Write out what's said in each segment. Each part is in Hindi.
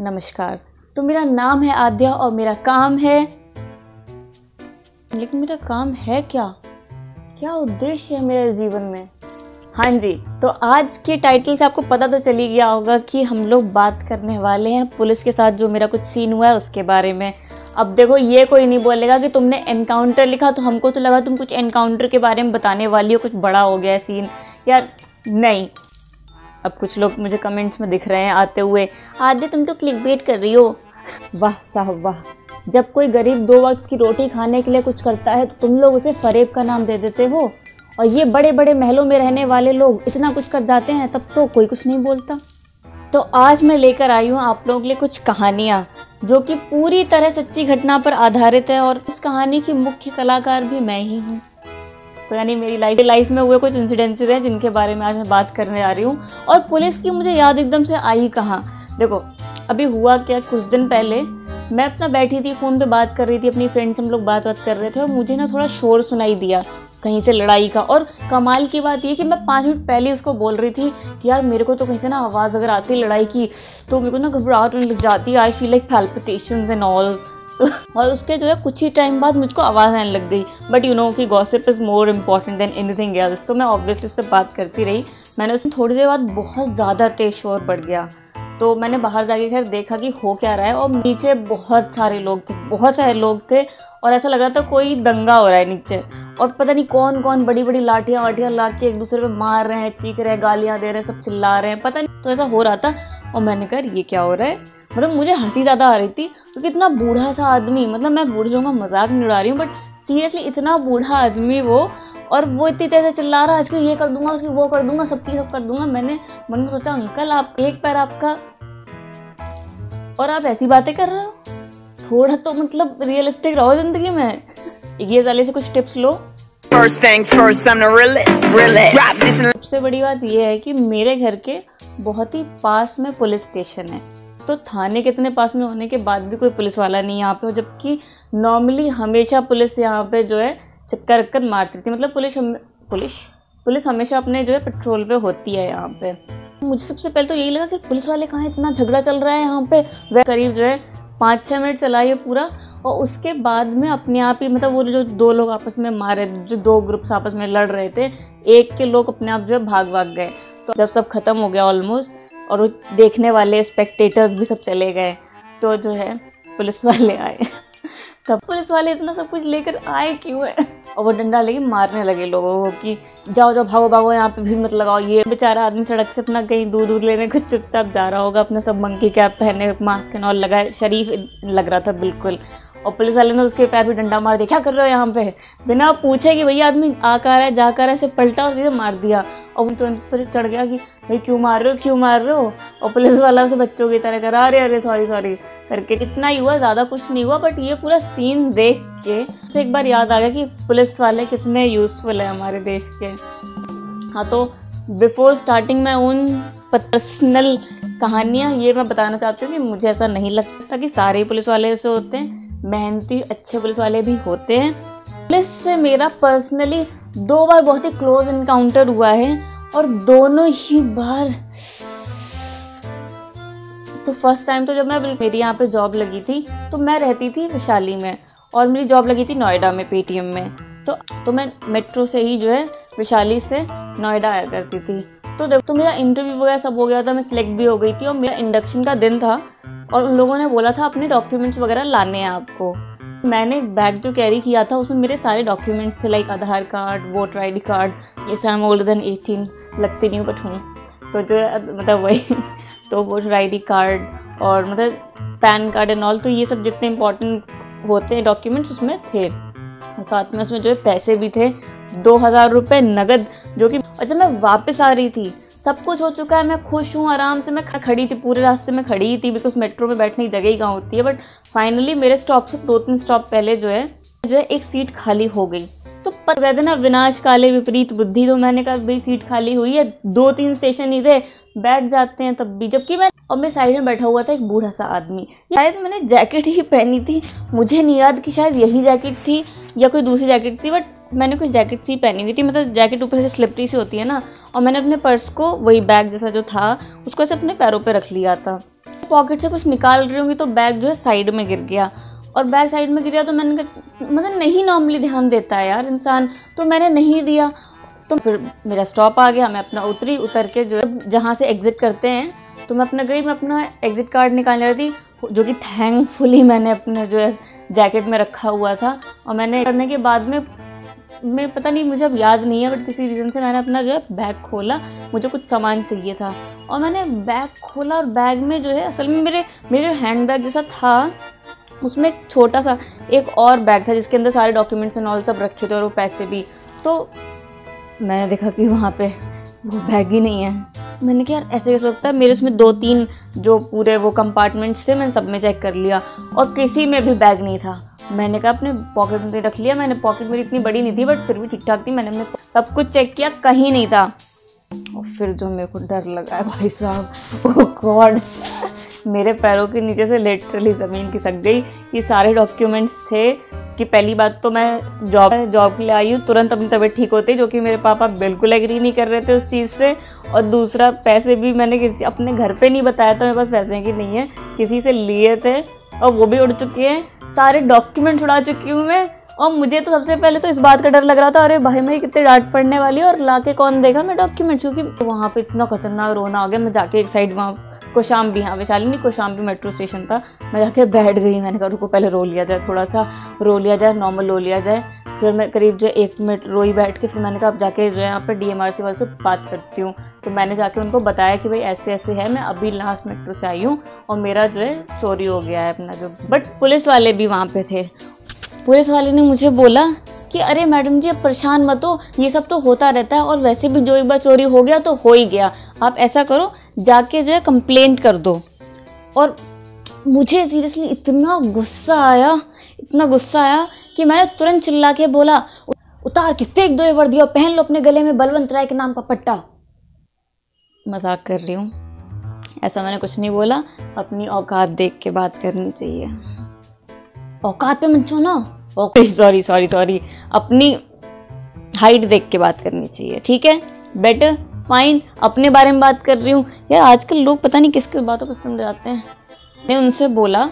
नमस्कार। तो मेरा नाम है आद्या और मेरा काम है, लेकिन मेरा काम है क्या? क्या उद्देश्य है मेरे जीवन में? हाँ जी, तो आज के टाइटल से आपको पता तो चल ही गया होगा कि हम लोग बात करने वाले हैं पुलिस के साथ जो मेरा कुछ सीन हुआ है उसके बारे में। अब देखो, ये कोई नहीं बोलेगा कि तुमने एनकाउंटर लिखा तो हमको तो लगा तुम कुछ एनकाउंटर के बारे में बताने वाली हो, कुछ बड़ा हो गया है सीन। यार नहीं। अब कुछ लोग मुझे कमेंट्स में दिख रहे हैं आते हुए, आद्या तुम तो क्लिकबेट कर रही हो। वाह साहब वाह, जब कोई गरीब 2 वक्त की रोटी खाने के लिए कुछ करता है तो तुम लोग उसे फरेब का नाम दे देते हो, और ये बड़े बड़े महलों में रहने वाले लोग इतना कुछ कर जाते हैं तब तो कोई कुछ नहीं बोलता। तो आज मैं लेकर आई हूँ आप लोगों के लिए कुछ कहानियाँ जो कि पूरी तरह सच्ची घटना पर आधारित है, और इस कहानी की मुख्य कलाकार भी मैं ही हूँ। तो यानी मेरी लाइफ में हुए कुछ इंसिडेंसेस हैं जिनके बारे में आज मैं बात करने आ रही हूँ। और पुलिस की मुझे याद एकदम से आई कहाँ, देखो अभी हुआ क्या, कुछ दिन पहले मैं अपना बैठी थी, फ़ोन पे बात कर रही थी अपनी फ्रेंड से, हम लोग बात कर रहे थे और मुझे ना थोड़ा शोर सुनाई दिया कहीं से लड़ाई का। और कमाल की बात ये कि मैं 5 मिनट पहले उसको बोल रही थी कि यार मेरे को तो कहीं से ना आवाज़ अगर आती है लड़ाई की तो मेरे को ना घबराहट होने लग जाती है, I feel like palpitations and all. और उसके जो है कुछ ही टाइम बाद मुझको आवाज़ आने लग गई, बट यू नो कि gossip is more important than anything else. तो मैं ऑब्वियसली उससे बात करती रही। मैंने उसमें थोड़ी देर बाद बहुत ज़्यादा तेज़ शोर बढ़ गया, तो मैंने बाहर जाके खैर देखा कि हो क्या रहा है, और नीचे बहुत सारे लोग थे और ऐसा लग रहा था कोई दंगा हो रहा है नीचे। और पता नहीं कौन कौन बड़ी बड़ी लाठियाँ वाठियाँ ला के एक दूसरे पे मार रहे हैं, चीख रहे हैं, गालियाँ दे रहे हैं, सब चिल्ला रहे हैं, पता नहीं। तो ऐसा हो रहा था और मैंने कहा ये क्या हो रहा है। मतलब मुझे हंसी ज़्यादा आ रही थी क्योंकि इतना बूढ़ा सा आदमी, मतलब मैं बूढ़े लोगों का मजाक नहीं उड़ा रही हूँ, बट सीरियसली इतना बूढ़ा आदमी वो, और वो इतनी तेज़ से चिल्ला रहा है इसकी ये कर दूंगा, उसकी वो कर दूंगा, सबकी सब कर दूंगा। मैंने मन में सोचा अंकल आप एक पैर आपका और आप ऐसी बातें कर रहे हो, थोड़ा तो मतलब रियलिस्टिक रहो जिंदगी में। ये वाले से कुछ टिप्स लो। सबसे बड़ी बात ये है कि मेरे घर के बहुत ही पास में पुलिस स्टेशन है, तो थाने कितने पास में होने के बाद भी कोई पुलिस वाला नहीं यहाँ पे, जबकि नॉर्मली हमेशा पुलिस यहाँ पे जो है चक्कर मारती थी। मतलब पुलिस हमेशा अपने जो है पेट्रोल पे होती है यहाँ पे। मुझे सबसे पहले तो यही लगा कि पुलिस वाले कहाँ इतना झगड़ा चल रहा है यहाँ पे। वह करीब जो है 5-6 मिनट चला ये पूरा, और उसके बाद में अपने आप ही मतलब वो जो 2 लोग आपस में मारे, जो 2 ग्रुप्स आपस में लड़ रहे थे, एक के लोग अपने आप जो है भाग गए। तो जब सब खत्म हो गया ऑलमोस्ट और वो देखने वाले स्पेक्टेटर्स भी सब चले गए, तो जो है पुलिस वाले आए। तब पुलिस वाले इतना सब कुछ लेकर आए क्यों है, और वो डंडा लेके मारने लगे लोगों को कि जाओ जाओ भागो भागो, यहाँ पे भीड़ मत लगाओ। ये बेचारा आदमी सड़क से अपना कहीं दूर लेने कुछ चुपचाप जा रहा होगा, अपने सब मंकी कैप पहने, मास्क एंड ऑल लगाए, शरीफ लग रहा था बिल्कुल। और पुलिस वाले ने उसके पैर भी डंडा मार दिया, क्या कर रहे हो यहाँ पे, बिना पूछे कि भैया आदमी आ कर रहा है जा कर रहा है, से पलटा और सीधे मार दिया। और वो तुरंत पर चढ़ गया कि भाई क्यों मार रहे हो। और पुलिस वाला उसे बच्चों की तरह करा, अरे सॉरी करके। इतना ही हुआ, ज़्यादा कुछ नहीं हुआ, बट ये पूरा सीन देख के एक बार याद आ गया कि पुलिस वाले कितने यूज़फुल है हमारे देश के। हाँ, तो बिफोर स्टार्टिंग मैं उन पर्सनल कहानियाँ ये मैं बताना चाहती हूँ कि मुझे ऐसा नहीं लगता कि सारे पुलिस वाले ऐसे होते हैं, मेहनती अच्छे पुलिस वाले भी होते हैं। पुलिस से मेरा पर्सनली 2 बार बहुत ही क्लोज इनकाउंटर हुआ है, और दोनों ही बार तो फर्स्ट टाइम तो जब मेरी यहाँ पे जॉब लगी थी तो मैं रहती थी वैशाली में, और मेरी जॉब लगी थी नोएडा में पेटीएम में। तो मैं मेट्रो से ही जो है वैशाली से नोएडा आया करती थी। तो देखो, तो मेरा इंटरव्यू वगैरह सब हो गया था, मैं सिलेक्ट भी हो गई थी, और मेरा इंडक्शन का दिन था, और उन लोगों ने बोला था अपने डॉक्यूमेंट्स वगैरह लाने हैं आपको। मैंने बैग जो कैरी किया था उसमें मेरे सारे डॉक्यूमेंट्स थे, लाइक आधार कार्ड, वोटर ID कार्ड, ये सब। आई एम ओल्डर देन 18, लगती नहीं हूँ बट हूँ, तो जो मतलब वही तो वोटर ID कार्ड और मतलब पैन कार्ड एंड ऑल, तो ये सब जितने इंपॉर्टेंट होते हैं डॉक्यूमेंट्स उसमें थे। और साथ में उसमें जो है पैसे भी थे, 2000 रुपये नगद, जो कि जब मैं वापस आ रही थी सब कुछ हो चुका है, मैं खुश हूँ, आराम से मैं खड़ी थी, पूरे रास्ते में खड़ी ही थी, बिकॉज मेट्रो में बैठने की जगह ही कहाँ होती है। बट फाइनली मेरे स्टॉप से 2-3 स्टॉप पहले जो है एक सीट खाली हो गई। तो पर कहते ना विनाश काले विपरीत बुद्धि, तो मैंने कहा भाई सीट खाली हुई है, 2-3 स्टेशन ही थे, बैठ जाते हैं तब भी। जबकि मैं साइड में बैठा हुआ था एक बूढ़ा सा आदमी, शायद मैंने जैकेट ही पहनी थी, मुझे नहीं याद कि शायद यही जैकेट थी या कोई दूसरी जैकेट थी, बट मैंने कोई जैकेट सी पहनी हुई थी, मतलब जैकेट ऊपर से स्लिपरी सी होती है ना, और मैंने अपने पर्स को, वही बैग जैसा जो था, उसको ऐसे अपने पैरों पे रख लिया था। पॉकेट से कुछ निकाल रही होंगी तो बैग जो है साइड में गिर गया, और बैग साइड में गिर गया तो मैंने मतलब नहीं नॉर्मली ध्यान देता है यार इंसान, तो मैंने नहीं दिया। तो फिर मेरा स्टॉप आ गया, मैं अपना उतर के जो है जहाँ से एग्ज़िट करते हैं तो मैं अपना गई, मैं अपना एग्ज़िट कार्ड निकालने रही थी, जो कि थैंकफुली मैंने अपने जो है जैकेट में रखा हुआ था। और मैंने करने के बाद में मैं पता नहीं, मुझे अब याद नहीं है, बट किसी रीज़न से मैंने अपना जो है बैग खोला, मुझे कुछ सामान चाहिए था और मैंने बैग खोला, और बैग में जो है असल में मेरे जो हैंड बैग जैसा था उसमें एक छोटा सा एक और बैग था जिसके अंदर सारे डॉक्यूमेंट्स एंड ऑल सब रखे थे और वो पैसे भी। तो मैंने देखा कि वहाँ पे वो बैग ही नहीं है। मैंने कहा यार ऐसे कैसे सकता है, मेरे उसमें 2-3 जो पूरे वो कंपार्टमेंट्स थे मैंने सब में चेक कर लिया और किसी में भी बैग नहीं था। मैंने कहा अपने पॉकेट में रख लिया, मैंने पॉकेट मेरी इतनी बड़ी नहीं थी बट फिर भी ठीक ठाक थी, मैंने अपने सब कुछ चेक किया, कहीं नहीं था। और फिर जो मेरे को डर लगा है भाई साहब, ओह गॉड, मेरे पैरों के नीचे से लिटरली ज़मीन खिसक गई। ये सारे डॉक्यूमेंट्स थे कि पहली बात तो मैं जॉब के लिए आई हूँ, तुरंत अपनी तबीयत ठीक होती, जो कि मेरे पापा बिल्कुल एग्री नहीं कर रहे थे उस चीज़ से। और दूसरा पैसे भी मैंने किसी अपने घर पे नहीं बताया था मेरे पास पैसे की नहीं है, किसी से लिए थे और वो भी उड़ चुके हैं, सारे डॉक्यूमेंट उड़ा चुकी हूँ मैं। और मुझे तो सबसे पहले तो इस बात का डर लग रहा था, अरे भाई मेरी कितनी डांट पड़ने वाली है और लाके कौन देगा मैं डॉक्यूमेंट, क्योंकि वहाँ पे इतना खतरनाक रोना हो गया। मैं जाके एक साइड वहाँ कोशाम्बी, हाँ वैशाली नहीं कोशाम्बी मेट्रो स्टेशन था, मैं जाके बैठ गई। मैंने कहा रुको पहले रो लिया जाए, थोड़ा सा रो लिया जाए, नॉर्मल रो लिया जाए। फिर मैं करीब जो 1 मिनट रोई बैठ के, फिर मैंने कहा अब जाके जो है यहाँ पर DMRC वाले से बात करती हूँ। तो मैंने जाके उनको बताया कि भाई ऐसे ऐसे है, मैं अभी लास्ट मेट्रो से आई हूँ और मेरा जो है चोरी हो गया है अपना जो। बट पुलिस वाले भी वहाँ पे थे। पुलिस वाले ने मुझे बोला कि अरे मैडम जी अब परेशान मत हो, ये सब तो होता रहता है और वैसे भी जो एक बार चोरी हो गया तो हो ही गया, आप ऐसा करो जाके जो है कंप्लेंट कर दो। और मुझे सीरियसली इतना गुस्सा आया कि मैंने तुरंत चिल्ला के बोला उतार के फेंक दो ये वर्दी और पहन लो अपने गले में बलवंत राय के नाम का पट्टा। मजाक कर रही हूँ, ऐसा मैंने कुछ नहीं बोला, अपनी औकात देख के बात करनी चाहिए। औकात पे मत छो ना, ओके सॉरी, अपनी हाइट देख के बात करनी चाहिए, ठीक है, बेटर फाइन। अपने बारे में बात कर रही हूँ यार, आजकल लोग पता नहीं किस किस बातों पर सुन जाते हैं। मैंने उनसे बोला,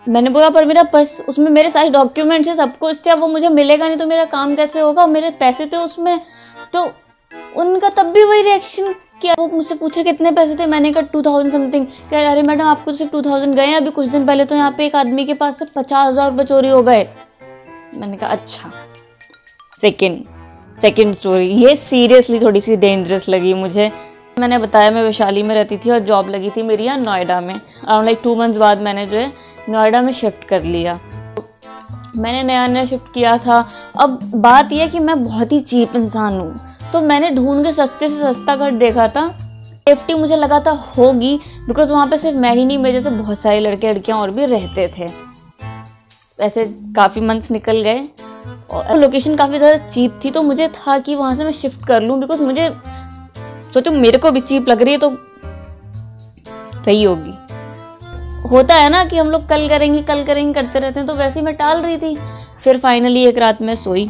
मैंने बोला पर मेरा पर्स, उसमें मेरे सारे डॉक्यूमेंट्स है, सब कुछ थे, अब वो मुझे मिलेगा नहीं तो मेरा काम कैसे होगा, मेरे पैसे थे उसमें। तो उनका तब भी वही रिएक्शन किया, वो मुझसे पूछ रहे कितने पैसे थे, मैंने कहा 2000 समथिंग। कह रहे अरे मैडम आपको तो सिर्फ 2000 गए हैं, अभी कुछ दिन पहले तो यहाँ पे एक आदमी के पास से 50,000 रुपये चोरी हो गए। मैंने कहा अच्छा। सेकेंड स्टोरी, ये सीरियसली थोड़ी सी डेंजरस लगी मुझे। मैंने बताया मैं वैशाली में रहती थी और जॉब लगी थी मेरी यहाँ नोएडा में। अराउंड लाइक 2 मंथ्स बाद मैंने जो है नोएडा में शिफ्ट कर लिया। मैंने नया शिफ्ट किया था। अब बात यह है कि मैं बहुत ही चीप इंसान हूँ, तो मैंने ढूंढ के सस्ते से सस्ता घर देखा था। सेफ्टी मुझे लगा था होगी, बिकॉज वहाँ पे सिर्फ मैं ही नहीं, मेरे जैसे बहुत सारे लड़के लड़कियाँ और भी रहते थे। ऐसे काफ़ी मंथ्स निकल गए और लोकेशन काफ़ी ज़्यादा चीप थी, तो मुझे था कि वहाँ से मैं शिफ्ट कर लूँ, बिकॉज मुझे सोचो मेरे को भी चीप लग रही है तो रही होगी। होता है ना कि हम लोग कल करेंगे करते रहते हैं, तो वैसे ही मैं टाल रही थी। फिर फाइनली एक रात में सोई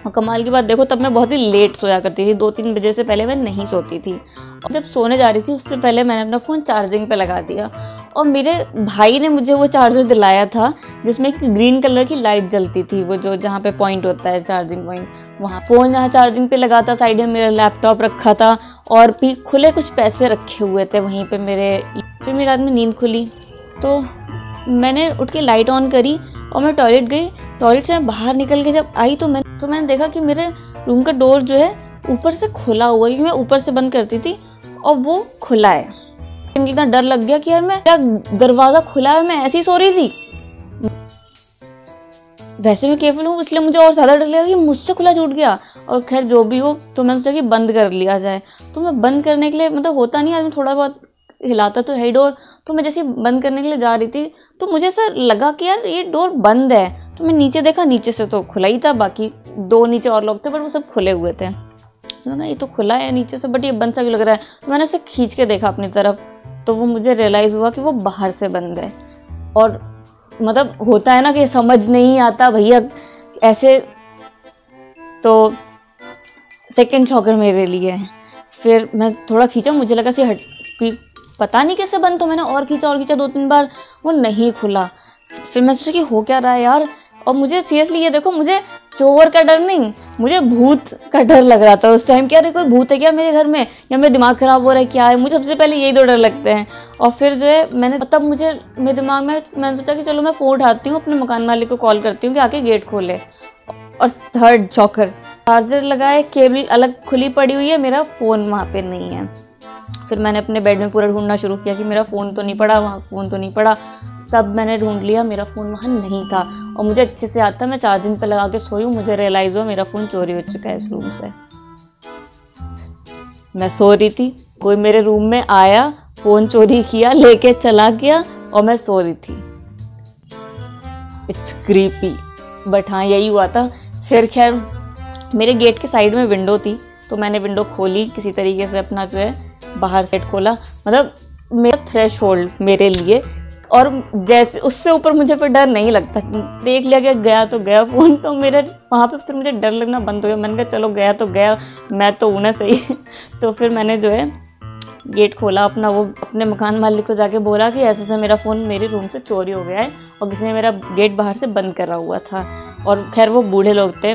और कमाल की बात देखो, तब मैं बहुत ही लेट सोया करती थी, 2-3 बजे से पहले मैं नहीं सोती थी। और जब सोने जा रही थी उससे पहले मैंने अपना फ़ोन चार्जिंग पे लगा दिया और मेरे भाई ने मुझे वो चार्जर दिलाया था जिसमें एक ग्रीन कलर की लाइट जलती थी, वो जो जहाँ पे पॉइंट होता है चार्जिंग पॉइंट, वहाँ फ़ोन जहाँ चार्जिंग पे लगा था, साइड में मेरा लैपटॉप रखा था और भी खुले कुछ पैसे रखे हुए थे वहीं पर मेरे। फिर मेरी रात में नींद खुली तो मैंने उठ के लाइट ऑन करी और मैं टॉयलेट गई। टॉयलेट से मैं बाहर निकल के जब आई तो मैंने देखा कि मेरे रूम का डोर जो है ऊपर से खुला हुआ है, क्योंकि मैं ऊपर से बंद करती थी और वो खुला है। मुझे इतना डर लग गया कि यार मेरा दरवाज़ा खुला है, मैं ऐसी सो रही थी। वैसे मैं केयरफुल हूँ इसलिए मुझे और ज़्यादा डर लगा कि मुझसे खुला छूट गया। और खैर जो भी हो, तो मैंने सोचा कि बंद कर लिया जाए। तो मैं बंद करने के लिए, मतलब होता नहीं आदमी थोड़ा बहुत हिलाता तो है डोर, तो मैं जैसे बंद करने के लिए जा रही थी तो मुझे ऐसा लगा कि यार ये डोर बंद है। तो मैं नीचे देखा, नीचे से तो खुला ही था, बाकी 2 नीचे और लोग थे पर वो सब खुले हुए थे। तो ये तो खुला है नीचे से, बट ये बंद सा क्यों लग रहा है। तो मैंने उसे खींच के देखा अपनी तरफ, तो वो मुझे रियलाइज़ हुआ कि वो बाहर से बंद है। और मतलब होता है ना कि समझ नहीं आता भैया, ऐसे तो सेकंड शॉकर मेरे लिए है। फिर मैं थोड़ा खींचा, मुझे लगा सी हट कि पता नहीं कैसे बंद, तो मैंने और खींचा 2-3 बार, वो नहीं खुला। फिर मैं सोचा कि हो क्या रहा है यार। और मुझे सीरियसली ये देखो, मुझे चोर का डर नहीं, मुझे भूत का डर लग रहा था उस टाइम। क्या कोई भूत है क्या मेरे घर में, या मेरा दिमाग खराब हो रहा है क्या है, मुझे सबसे पहले यही 2 डर लगते हैं। और फिर जो है मैंने तब मुझे मेरे दिमाग में मैंने सोचा कि चलो मैं फ़ोन उठाती हूँ, अपने मकान मालिक को कॉल करती हूँ कि आके गेट खोले। और थर्ड शॉकर, चार्जर लगाए, केबल अलग खुली पड़ी हुई है, मेरा फ़ोन वहाँ पे नहीं है। फिर मैंने अपने बेड में पूरा ढूंढना शुरू किया कि मेरा फ़ोन तो नहीं पड़ा वहाँ, फ़ोन तो नहीं पड़ा। सब मैंने ढूंढ लिया, मेरा फ़ोन वहाँ नहीं था। और मुझे अच्छे से आता, मैं चार्जिंग पे लगा के सोई हूँ, मुझे रियलाइज़ हुआ मेरा फ़ोन चोरी हो चुका है इस रूम से। मैं सो रही थी, कोई मेरे रूम में आया, फ़ोन चोरी किया, लेके चला गया, और मैं सो रही थी। इट्स क्रीपी, बट हाँ यही हुआ था। फिर खैर मेरे गेट के साइड में विंडो थी, तो मैंने विंडो खोली किसी तरीके से, अपना जो है बाहर सेट खोला, मतलब मेरा थ्रेशोल्ड मेरे लिए। और जैसे उससे ऊपर मुझे फिर डर नहीं लगता, देख लिया कि गया तो गया फ़ोन, तो मेरे वहाँ पे फिर मुझे डर लगना बंद हो गया। मैंने कहा चलो गया तो गया, मैं तो हूँ ना सही। तो फिर मैंने जो है गेट खोला अपना, वो अपने मकान मालिक को जाके बोला कि ऐसे ऐसा मेरा फ़ोन मेरे रूम से चोरी हो गया है और किसी ने मेरा गेट बाहर से बंद करा हुआ था। और खैर वो बूढ़े लोग थे,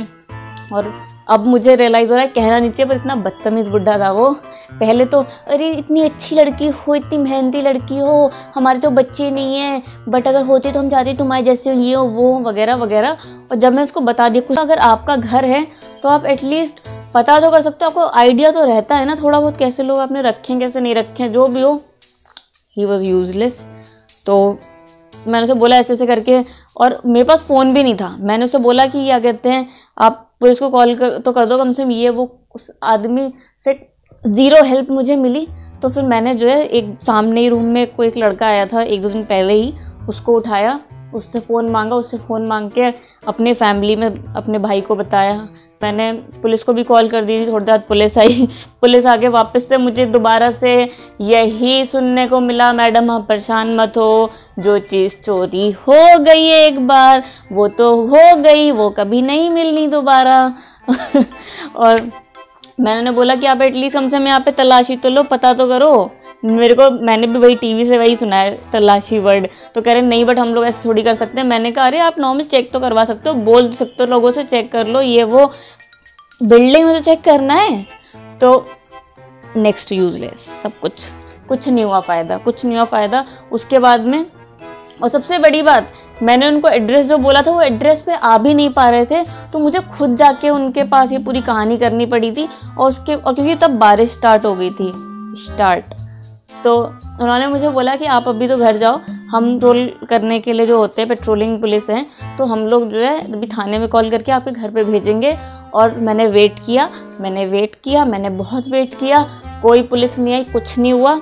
और अब मुझे रियलाइज़ हो रहा है, कहना नहीं चाहिए पर इतना बदतमीज़ बुढ़ा था वो। पहले तो अरे इतनी अच्छी लड़की हो, इतनी मेहनती लड़की हो, हमारे तो बच्चे नहीं हैं, बट अगर होते तो हम चाहते तुम्हारे जैसे ये हो वो वगैरह वगैरह। और जब मैं उसको बता दिया, कुछ अगर आपका घर है तो आप एटलीस्ट पता तो कर सकते हो, आपको आइडिया तो रहता है ना थोड़ा बहुत, कैसे लोग आपने रखें कैसे नहीं रखें, जो भी हो। He was useless. तो मैंने उसे बोला ऐसे ऐसे करके, और मेरे पास फ़ोन भी नहीं था। मैंने उसे बोला कि क्या कहते हैं, आप पुलिस को कॉल कर दो कम से कम, ये वो। उस आदमी से 0 हेल्प मुझे मिली। तो फिर मैंने जो है एक सामने ही रूम में कोई एक लड़का आया था 1-2 दिन पहले ही, उसको उठाया, उससे फ़ोन मांगा, उससे फ़ोन मांग के अपने फैमिली में अपने भाई को बताया। मैंने पुलिस को भी कॉल कर दी थी, थोड़ी देर पुलिस आई। पुलिस आके वापस से मुझे दोबारा से यही सुनने को मिला, मैडम आप परेशान मत हो, जो चीज़ चोरी हो गई एक बार वो तो हो गई, वो कभी नहीं मिलनी दोबारा। और मैंने बोला कि आप एटलीस्ट कम से कम यहाँ पे तलाशी तो लो, पता तो करो मेरे को। मैंने भी वही टीवी से वही सुना है तलाशी वर्ड। तो कह रहे नहीं बट हम लोग ऐसे थोड़ी कर सकते हैं। मैंने कहा अरे आप नॉर्मल चेक तो करवा सकते हो, बोल सकते हो लोगों से चेक कर लो, ये वो बिल्डिंग में तो चेक करना है। तो नेक्स्ट यूजलेस, सब कुछ नहीं हुआ फ़ायदा, कुछ नहीं हुआ फ़ायदा उसके बाद में। और सबसे बड़ी बात, मैंने उनको एड्रेस जो बोला था वो एड्रेस पे आ भी नहीं पा रहे थे, तो मुझे खुद जाके उनके पास ये पूरी कहानी करनी पड़ी थी। और क्योंकि तब बारिश स्टार्ट हो गई थी, तो उन्होंने मुझे बोला कि आप अभी तो घर जाओ, हम पेट्रोल करने के लिए जो होते हैं पेट्रोलिंग पुलिस हैं, तो हम लोग जो है अभी थाने में कॉल करके आपके घर पे भेजेंगे। और मैंने वेट किया, मैंने बहुत वेट किया, कोई पुलिस नहीं आई, कुछ नहीं हुआ।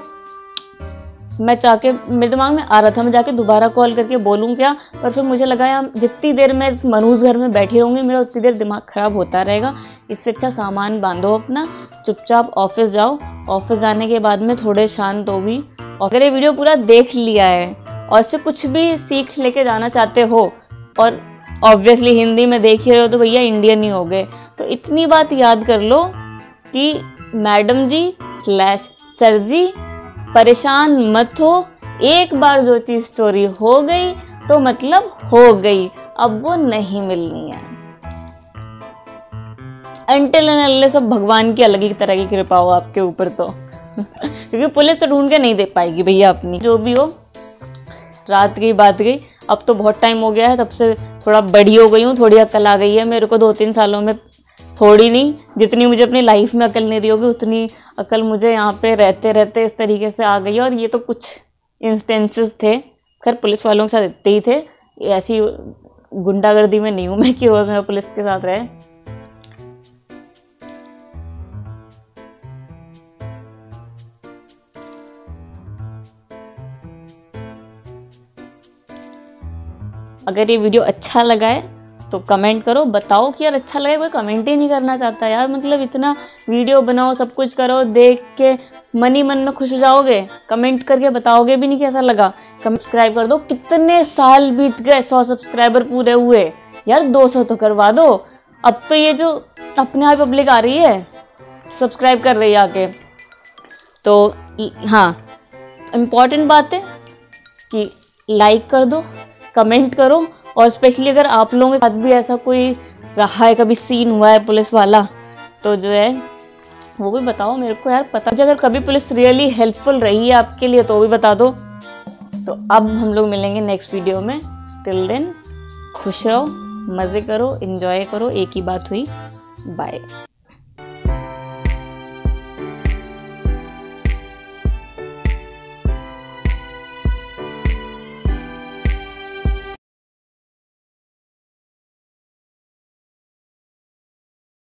मैं जाके, मेरे दिमाग में आ रहा था मैं जाके दोबारा कॉल करके बोलूँ क्या, पर फिर मुझे लगा यार जितनी देर मैं इस मनूज घर में बैठी रहूँगी मेरा उतनी देर दिमाग ख़राब होता रहेगा। इससे अच्छा सामान बांधो अपना, चुपचाप ऑफिस जाओ। ऑफिस जाने के बाद में थोड़े शांत होगी। अगर ये वीडियो पूरा देख लिया है और इससे कुछ भी सीख लेके जाना चाहते हो, और ऑब्वियसली हिंदी में देख ही रहे हो तो भैया इंडियन ही हो गए, तो इतनी बात याद कर लो कि मैडम जी / सर जी परेशान मत हो, एक बार जो चीज़ चोरी हो गई तो मतलब हो गई, अब वो नहीं मिलनी है। अनटिल एंड अनलेस सब भगवान की अलग ही तरह की कृपा हो आपके ऊपर तो। क्योंकि पुलिस तो ढूंढ के नहीं दे पाएगी भैया अपनी। जो भी हो, रात गई बात गई, अब तो बहुत टाइम हो गया है, तब से थोड़ा बड़ी हो गई हूँ, थोड़ी अकल आ गई है मेरे को 2-3 सालों में। थोड़ी नहीं, जितनी मुझे अपनी लाइफ में अकल नहीं दी होगी उतनी अकल मुझे यहाँ पे रहते रहते इस तरीके से आ गई है। और ये तो कुछ इंस्टेंसेस थे, खैर पुलिस वालों के साथ इतने ही थे, ऐसी गुंडागर्दी में नहीं हूँ मैं कि वो मेरा पुलिस के साथ रहे। अगर ये वीडियो अच्छा लगा है तो कमेंट करो, बताओ कि यार अच्छा लगा। कोई कमेंट ही नहीं करना चाहता यार, मतलब इतना वीडियो बनाओ, सब कुछ करो, देख के मन ही मन में खुश हो जाओगे, कमेंट करके बताओगे भी नहीं कैसा लगा। सब्सक्राइब कर दो, कितने साल बीत गए 100 सब्सक्राइबर पूरे हुए, यार 200 तो करवा दो। अब तो ये जो अपने आप पब्लिक आ रही है, सब्सक्राइब कर रही है आके। तो हाँ, इम्पॉर्टेंट बात है कि लाइक कर दो, कमेंट करो, और स्पेशली अगर आप लोगों के साथ भी ऐसा कोई रहा है, कभी सीन हुआ है पुलिस वाला, तो जो है वो भी बताओ मेरे को यार, पता अगर कभी पुलिस रियली हेल्पफुल रही है आपके लिए तो भी बता दो। तो अब हम लोग मिलेंगे नेक्स्ट वीडियो में। टिल देन खुश रहो, मज़े करो, एंजॉय करो, एक ही बात हुई। बाय।